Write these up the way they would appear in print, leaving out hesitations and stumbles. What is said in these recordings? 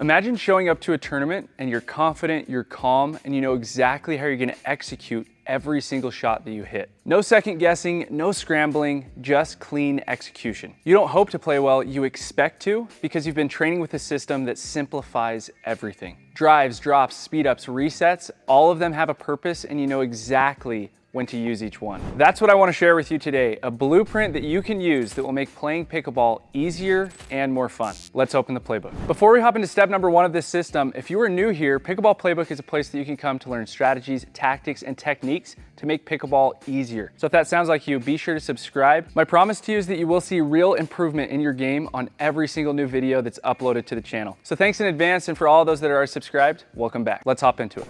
Imagine showing up to a tournament and you're confident, you're calm, and you know exactly how you're gonna execute every single shot that you hit. No second guessing, no scrambling, just clean execution. You don't hope to play well, you expect to, because you've been training with a system that simplifies everything. Drives, drops, speed ups, resets, all of them have a purpose and you know exactly when to use each one. That's what I want to share with you today, a blueprint that you can use that will make playing pickleball easier and more fun. Let's open the playbook. Before we hop into step number 1 of this system, if you are new here, Pickleball Playbook is a place that you can come to learn strategies, tactics, and techniques to make pickleball easier. So if that sounds like you, be sure to subscribe. My promise to you is that you will see real improvement in your game on every single new video that's uploaded to the channel. So thanks in advance, and for all those that are subscribed, welcome back. Let's hop into it.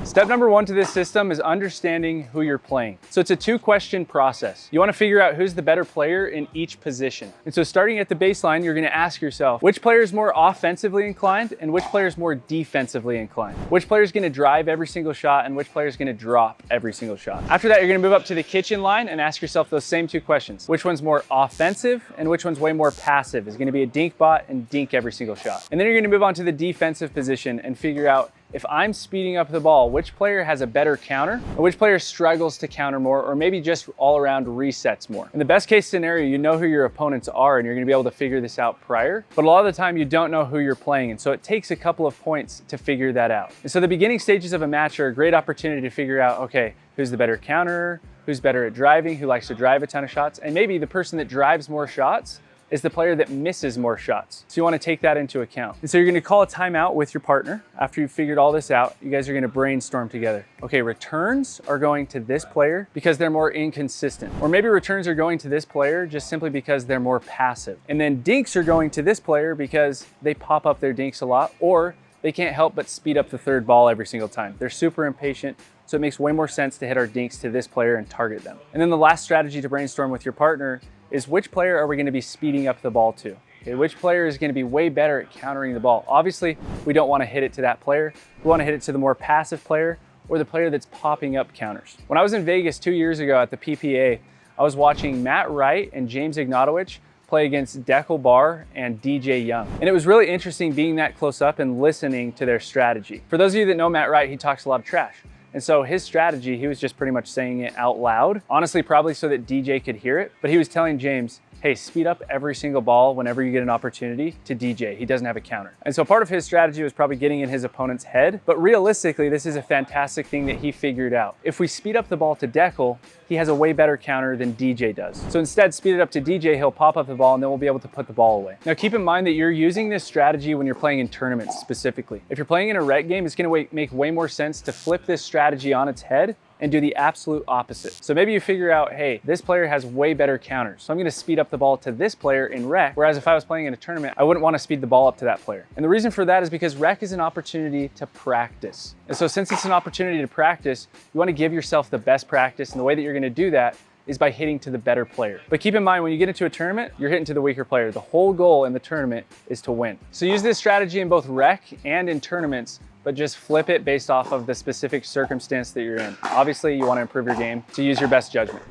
Step number 1 to this system is understanding who you're playing. So it's a 2-question process. You want to figure out who's the better player in each position. And so starting at the baseline, you're going to ask yourself, which player is more offensively inclined and which player is more defensively inclined? Which player is going to drive every single shot and which player is going to drop every single shot? After that, you're going to move up to the kitchen line and ask yourself those same 2 questions. Which one's more offensive and which one's way more passive? Is going to be a dink bot and dink every single shot. And then you're going to move on to the defensive position and figure out, if I'm speeding up the ball, which player has a better counter and which player struggles to counter more, or maybe just all around resets more. In the best case scenario, you know who your opponents are and you're gonna be able to figure this out prior, but a lot of the time you don't know who you're playing. And so it takes a couple of points to figure that out. And so the beginning stages of a match are a great opportunity to figure out, okay, who's the better counter, who's better at driving, who likes to drive a ton of shots, and maybe the person that drives more shots is the player that misses more shots. So you want to take that into account. And so you're going to call a timeout with your partner. After you've figured all this out, you guys are going to brainstorm together. Okay, returns are going to this player because they're more inconsistent. Or maybe returns are going to this player just simply because they're more passive. And then dinks are going to this player because they pop up their dinks a lot, or they can't help but speed up the third ball every single time. They're super impatient, so it makes way more sense to hit our dinks to this player and target them. And then the last strategy to brainstorm with your partner is, which player are we going to be speeding up the ball to? Okay, which player is going to be way better at countering the ball? Obviously, we don't want to hit it to that player. We want to hit it to the more passive player or the player that's popping up counters. When I was in Vegas 2 years ago at the PPA, I was watching Matt Wright and James Ignatowicz play against Dekel Bar and DJ Young. And it was really interesting being that close up and listening to their strategy. For those of you that know Matt Wright, he talks a lot of trash. And so his strategy, he was just pretty much saying it out loud, honestly, probably so that DJ could hear it. But he was telling James, hey, speed up every single ball whenever you get an opportunity to DJ. He doesn't have a counter. And so part of his strategy was probably getting in his opponent's head. But realistically, this is a fantastic thing that he figured out. If we speed up the ball to Dekel, he has a way better counter than DJ does. So instead, speed it up to DJ, he'll pop up the ball and then we'll be able to put the ball away. Now keep in mind that you're using this strategy when you're playing in tournaments specifically. If you're playing in a rec game, it's gonna make way more sense to flip this strategy on its head and do the absolute opposite. So maybe you figure out, hey, this player has way better counters, so I'm gonna speed up the ball to this player in rec, whereas if I was playing in a tournament, I wouldn't wanna speed the ball up to that player. And the reason for that is because rec is an opportunity to practice. And so since it's an opportunity to practice, you wanna give yourself the best practice, and the way that you're gonna do that is by hitting to the better player. But keep in mind, when you get into a tournament, you're hitting to the weaker player. The whole goal in the tournament is to win. So use this strategy in both rec and in tournaments, but just flip it based off of the specific circumstance that you're in. Obviously, you want to improve your game, so use your best judgment.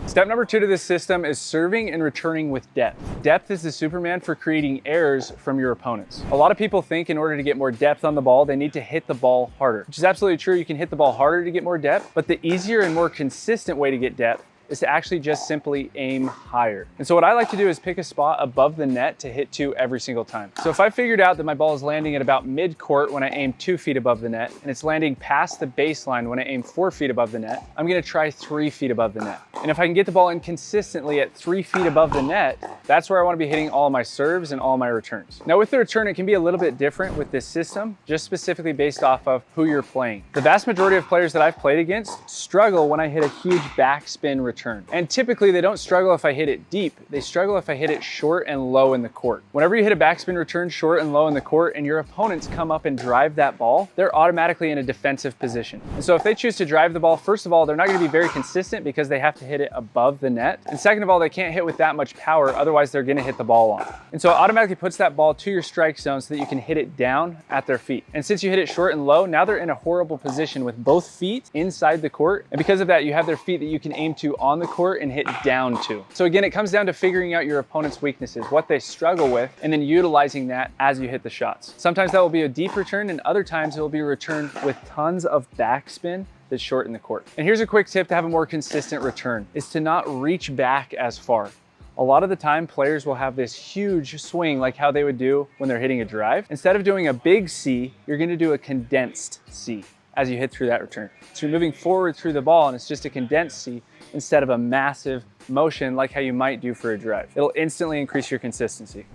Step number 2 to this system is serving and returning with depth. Depth is the Superman for creating errors from your opponents. A lot of people think in order to get more depth on the ball, they need to hit the ball harder, which is absolutely true. You can hit the ball harder to get more depth, but the easier and more consistent way to get depth is to actually just simply aim higher. And so what I like to do is pick a spot above the net to hit to every single time. So if I figured out that my ball is landing at about mid-court when I aim 2 feet above the net, and it's landing past the baseline when I aim 4 feet above the net, I'm gonna try 3 feet above the net. And if I can get the ball in consistently at 3 feet above the net, that's where I wanna be hitting all my serves and all my returns. Now with the return, it can be a little bit different with this system, just specifically based off of who you're playing. The vast majority of players that I've played against struggle when I hit a huge backspin return. And typically they don't struggle if I hit it deep, they struggle if I hit it short and low in the court. Whenever you hit a backspin return short and low in the court and your opponents come up and drive that ball, they're automatically in a defensive position. And so if they choose to drive the ball, first of all, they're not gonna be very consistent because they have to hit it above the net. And second of all, they can't hit with that much power, otherwise otherwise they're gonna hit the ball on. And so it automatically puts that ball to your strike zone so that you can hit it down at their feet. And since you hit it short and low, now they're in a horrible position with both feet inside the court. And because of that, you have their feet that you can aim to on the court and hit down to. So again, it comes down to figuring out your opponent's weaknesses, what they struggle with, and then utilizing that as you hit the shots. Sometimes that will be a deep return, and other times it will be a return with tons of backspin that's short in the court. And here's a quick tip to have a more consistent return, is to not reach back as far. A lot of the time, players will have this huge swing like how they would do when they're hitting a drive. Instead of doing a big C, you're gonna do a condensed C as you hit through that return. So you're moving forward through the ball and it's just a condensed C instead of a massive motion like how you might do for a drive. It'll instantly increase your consistency.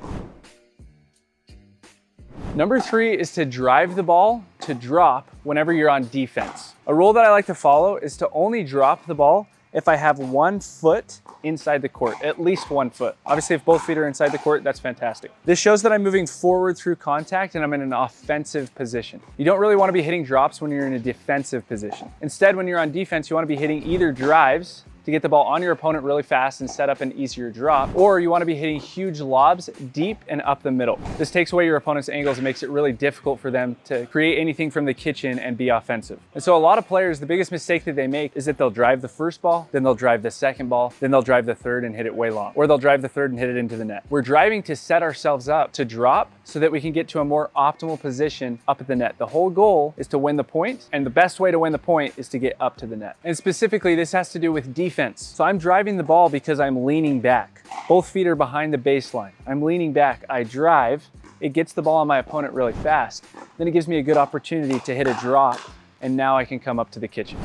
Number 3 is to drive the ball to drop whenever you're on defense. A rule that I like to follow is to only drop the ball if I have 1 foot inside the court, at least 1 foot. Obviously, if both feet are inside the court, that's fantastic. This shows that I'm moving forward through contact and I'm in an offensive position. You don't really want to be hitting drops when you're in a defensive position. Instead, when you're on defense, you want to be hitting either drives to get the ball on your opponent really fast and set up an easier drop, or you want to be hitting huge lobs deep and up the middle. This takes away your opponent's angles and makes it really difficult for them to create anything from the kitchen and be offensive. And so a lot of players, the biggest mistake that they make is that they'll drive the first ball, then they'll drive the second ball, then they'll drive the third and hit it way long, or they'll drive the third and hit it into the net. We're driving to set ourselves up to drop so that we can get to a more optimal position up at the net. The whole goal is to win the point, and the best way to win the point is to get up to the net. And specifically, this has to do with defense. So I'm driving the ball because I'm leaning back. Both feet are behind the baseline. I'm leaning back, I drive, it gets the ball on my opponent really fast. Then it gives me a good opportunity to hit a drop, and now I can come up to the kitchen.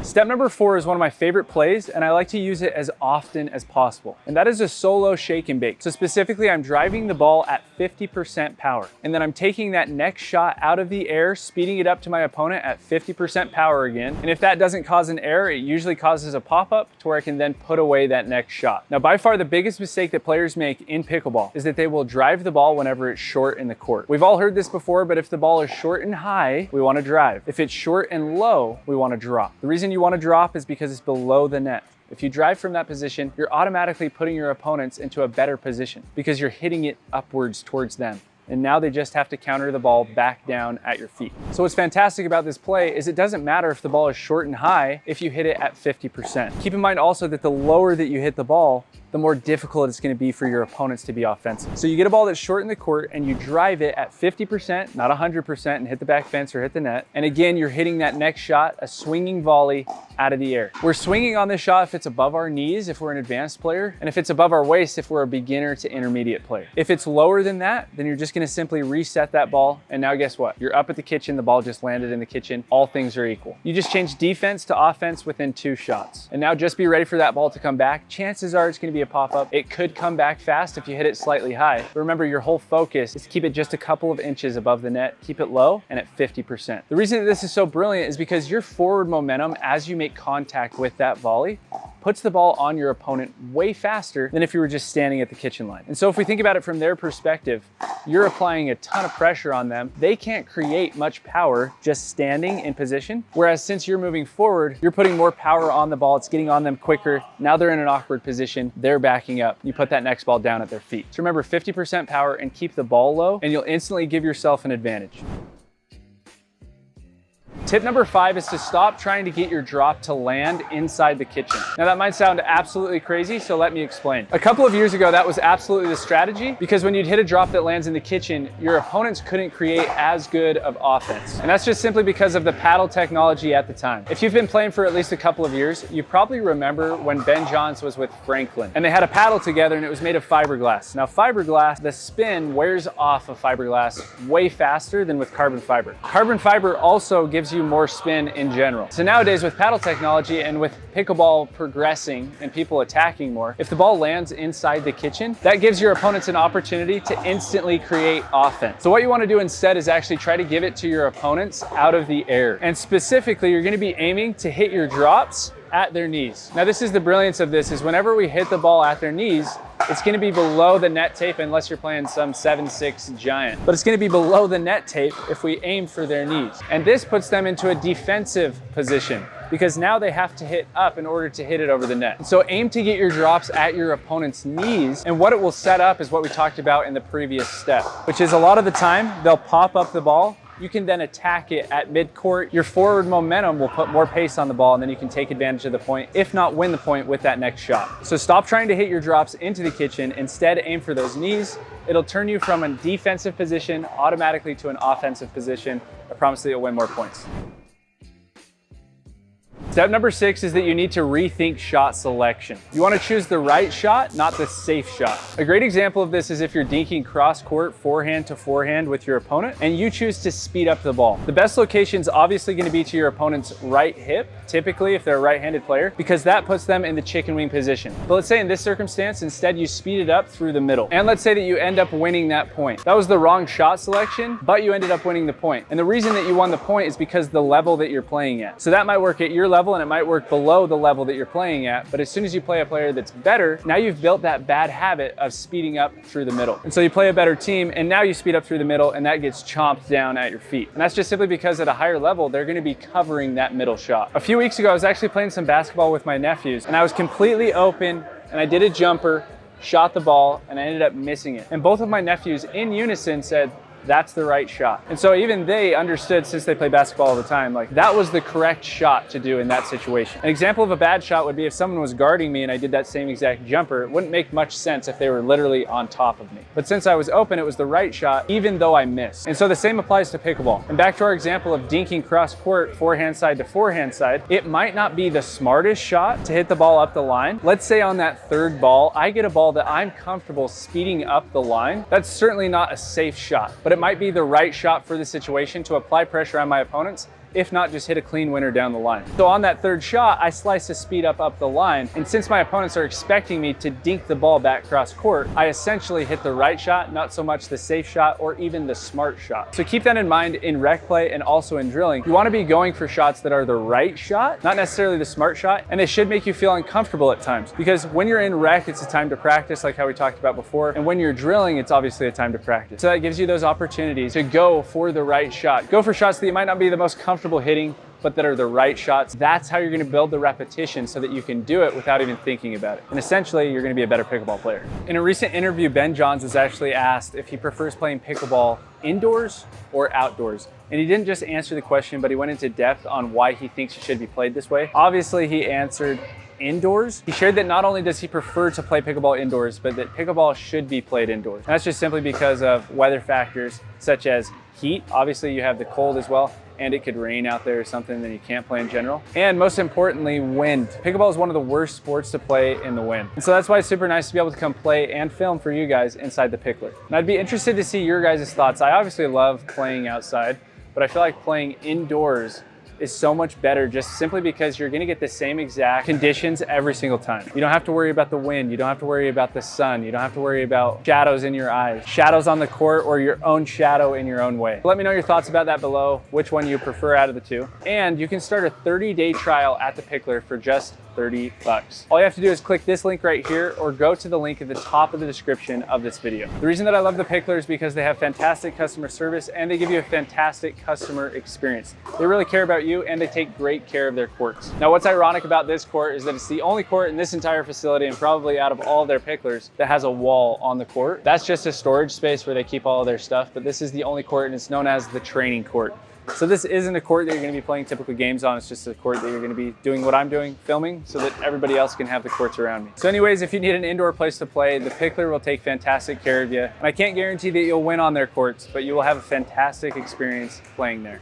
Step number 4 is one of my favorite plays, and I like to use it as often as possible. And that is a solo shake and bake. So specifically, I'm driving the ball at 50% power. And then I'm taking that next shot out of the air, speeding it up to my opponent at 50% power again. And if that doesn't cause an error, it usually causes a pop-up to where I can then put away that next shot. Now, by far the biggest mistake that players make in pickleball is that they will drive the ball whenever it's short in the court. We've all heard this before, but if the ball is short and high, we want to drive. If it's short and low, we want to drop. The reason you want to drop is because it's below the net. If you drive from that position, you're automatically putting your opponents into a better position because you're hitting it upwards towards them. And now they just have to counter the ball back down at your feet. So what's fantastic about this play is it doesn't matter if the ball is short and high if you hit it at 50%. Keep in mind also that the lower that you hit the ball, the more difficult it's going to be for your opponents to be offensive. So you get a ball that's short in the court and you drive it at 50%, not 100%, and hit the back fence or hit the net. And again, you're hitting that next shot, a swinging volley out of the air. We're swinging on this shot if it's above our knees, if we're an advanced player, and if it's above our waist, if we're a beginner to intermediate player. If it's lower than that, then you're just going to simply reset that ball. And now guess what? You're up at the kitchen. The ball just landed in the kitchen. All things are equal. You just changed defense to offense within 2 shots. And now just be ready for that ball to come back. Chances are it's going to be a pop-up. It could come back fast if you hit it slightly high. But remember, your whole focus is to keep it just a couple of inches above the net, keep it low and at 50%. The reason that this is so brilliant is because your forward momentum as you make contact with that volley puts the ball on your opponent way faster than if you were just standing at the kitchen line. And so if we think about it from their perspective, you're applying a ton of pressure on them. They can't create much power just standing in position. Whereas since you're moving forward, you're putting more power on the ball. It's getting on them quicker. Now they're in an awkward position. They're backing up. You put that next ball down at their feet. So remember, 50% power and keep the ball low, and you'll instantly give yourself an advantage. Tip number 5 is to stop trying to get your drop to land inside the kitchen. Now that might sound absolutely crazy, so let me explain. A couple of years ago, that was absolutely the strategy because when you'd hit a drop that lands in the kitchen, your opponents couldn't create as good of offense. And that's just simply because of the paddle technology at the time. If you've been playing for at least a couple of years, you probably remember when Ben Johns was with Franklin and they had a paddle together and it was made of fiberglass. Now fiberglass, the spin wears off of fiberglass way faster than with carbon fiber. Carbon fiber also gives you more spin in general. So nowadays with paddle technology and with pickleball progressing and people attacking more, if the ball lands inside the kitchen, that gives your opponents an opportunity to instantly create offense. So what you want to do instead is actually try to give it to your opponents out of the air. And specifically, you're going to be aiming to hit your drops at their knees. Now this is the brilliance of this, is whenever we hit the ball at their knees, it's going to be below the net tape unless you're playing some 7'6" giant. But it's going to be below the net tape if we aim for their knees. And this puts them into a defensive position. because now they have to hit up in order to hit it over the net. So aim to get your drops at your opponent's knees, and what it will set up is what we talked about in the previous step, which is a lot of the time they'll pop up the ball. You can then attack it at mid-court. Your forward momentum will put more pace on the ball, and then you can take advantage of the point, if not win the point with that next shot. So stop trying to hit your drops into the kitchen. Instead, aim for those knees. It'll turn you from a defensive position automatically to an offensive position. I promise that you'll win more points. Step number 6 is that you need to rethink shot selection. You want to choose the right shot, not the safe shot. A great example of this is if you're dinking cross court forehand to forehand with your opponent and you choose to speed up the ball. The best location is obviously going to be to your opponent's right hip, typically if they're a right-handed player, because that puts them in the chicken wing position. But let's say in this circumstance, instead you speed it up through the middle. And let's say that you end up winning that point. That was the wrong shot selection, but you ended up winning the point. And the reason that you won the point is because the level that you're playing at. So that might work at your level and it might work below the level that you're playing at, but as soon as you play a player that's better, now you've built that bad habit of speeding up through the middle. And so you play a better team and now you speed up through the middle and that gets chomped down at your feet. And that's just simply because at a higher level, they're gonna be covering that middle shot. A few weeks ago, I was actually playing some basketball with my nephews and I was completely open and I did a jumper, shot the ball, and I ended up missing it. And both of my nephews in unison said, that's the right shot. And so even they understood, since they play basketball all the time, like that was the correct shot to do in that situation. An example of a bad shot would be if someone was guarding me and I did that same exact jumper. It wouldn't make much sense if they were literally on top of me. But since I was open, it was the right shot, even though I missed. And so the same applies to pickleball. And back to our example of dinking cross court, forehand side to forehand side, it might not be the smartest shot to hit the ball up the line. Let's say on that third ball, I get a ball that I'm comfortable speeding up the line. That's certainly not a safe shot, but it might be the right shot for the situation to apply pressure on my opponents, if not just hit a clean winner down the line. So on that third shot, I slice a speed up the line. And since my opponents are expecting me to dink the ball back cross court, I essentially hit the right shot, not so much the safe shot or even the smart shot. So keep that in mind in rec play and also in drilling. You want to be going for shots that are the right shot, not necessarily the smart shot, and they should make you feel uncomfortable at times. Because when you're in rec, it's a time to practice, like how we talked about before. And when you're drilling, it's obviously a time to practice. So that gives you those opportunities to go for the right shot. Go for shots that you might not be the most comfortable hitting, but that are the right shots. That's how you're going to build the repetition so that you can do it without even thinking about it. And essentially, you're going to be a better pickleball player. In a recent interview, Ben Johns was actually asked if he prefers playing pickleball indoors or outdoors. And he didn't just answer the question, but he went into depth on why he thinks it should be played this way. Obviously, he answered indoors. He shared that not only does he prefer to play pickleball indoors, but that pickleball should be played indoors. And that's just simply because of weather factors such as heat. Obviously, you have the cold as well, and it could rain out there or something, then you can't play in general. And most importantly, wind. Pickleball is one of the worst sports to play in the wind. And so that's why it's super nice to be able to come play and film for you guys inside the pickler. And I'd be interested to see your guys' thoughts. I obviously love playing outside, but I feel like playing indoors is so much better just simply because you're gonna get the same exact conditions every single time. You don't have to worry about the wind, you don't have to worry about the sun, you don't have to worry about shadows in your eyes, shadows on the court, or your own shadow in your own way. Let me know your thoughts about that below, which one you prefer out of the two. And you can start a 30-day trial at the Pickler for just $30. All you have to do is click this link right here or go to the link at the top of the description of this video. The reason that I love the Pickler is because they have fantastic customer service and they give you a fantastic customer experience. They really care about you and they take great care of their courts. Now, what's ironic about this court is that it's the only court in this entire facility and probably out of all their Picklers that has a wall on the court. That's just a storage space where they keep all of their stuff, but this is the only court and it's known as the training court. So this isn't a court that you're going to be playing typical games on. It's just a court that you're going to be doing what I'm doing, filming, so that everybody else can have the courts around me. So anyways, if you need an indoor place to play, the Pickler will take fantastic care of you. And I can't guarantee that you'll win on their courts, but you will have a fantastic experience playing there.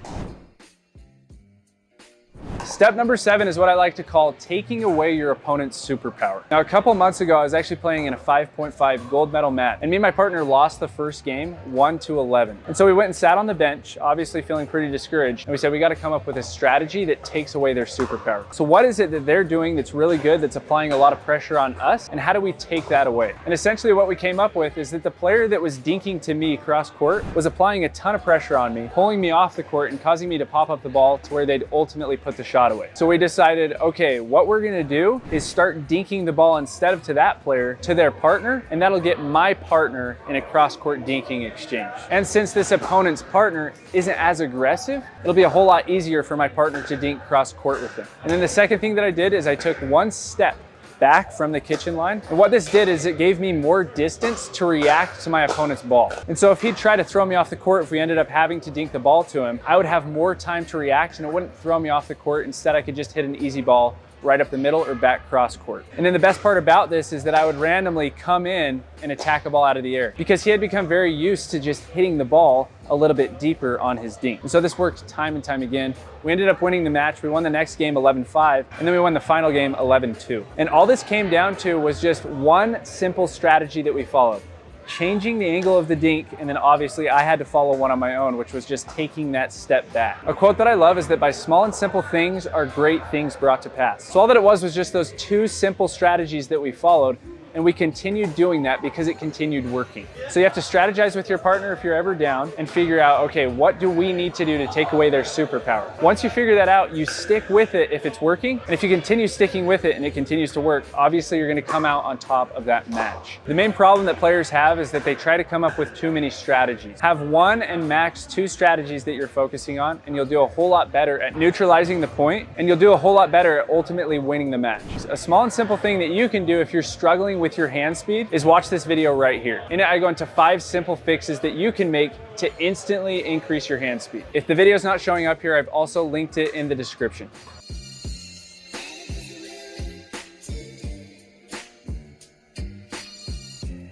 Step number 7 is what I like to call taking away your opponent's superpower. Now, a couple months ago, I was actually playing in a 5.5 gold medal mat, and me and my partner lost the first game 1-11. And so we went and sat on the bench, obviously feeling pretty discouraged. And we said, we got to come up with a strategy that takes away their superpower. So what is it that they're doing that's really good, that's applying a lot of pressure on us? And how do we take that away? And essentially what we came up with is that the player that was dinking to me cross court was applying a ton of pressure on me, pulling me off the court and causing me to pop up the ball to where they'd ultimately put the shot shot away. So we decided, okay, what we're gonna do is start dinking the ball instead of to that player, to their partner, and that'll get my partner in a cross-court dinking exchange. And since this opponent's partner isn't as aggressive, it'll be a whole lot easier for my partner to dink cross-court with them. And then the second thing that I did is I took one step back from the kitchen line. And what this did is it gave me more distance to react to my opponent's ball. And so if he'd try to throw me off the court, if we ended up having to dink the ball to him, I would have more time to react and it wouldn't throw me off the court. Instead, I could just hit an easy ball right up the middle or back cross court. And then the best part about this is that I would randomly come in and attack a ball out of the air because he had become very used to just hitting the ball a little bit deeper on his dink. And so this worked time and time again. We ended up winning the match. We won the next game 11-5, and then we won the final game 11-2. And all this came down to was just one simple strategy that we followed. Changing the angle of the dink, and then obviously I had to follow one on my own, which was just taking that step back. A quote that I love is that by small and simple things are great things brought to pass. So all that it was just those two simple strategies that we followed, and we continued doing that because it continued working. So you have to strategize with your partner if you're ever down and figure out, okay, what do we need to do to take away their superpower? Once you figure that out, you stick with it if it's working. And if you continue sticking with it and it continues to work, obviously you're gonna come out on top of that match. The main problem that players have is that they try to come up with too many strategies. Have one and max two strategies that you're focusing on, and you'll do a whole lot better at neutralizing the point, and you'll do a whole lot better at ultimately winning the match. A small and simple thing that you can do if you're struggling with your hand speed is watch this video right here. In it, I go into 5 simple fixes that you can make to instantly increase your hand speed. If the video is not showing up here, I've also linked it in the description.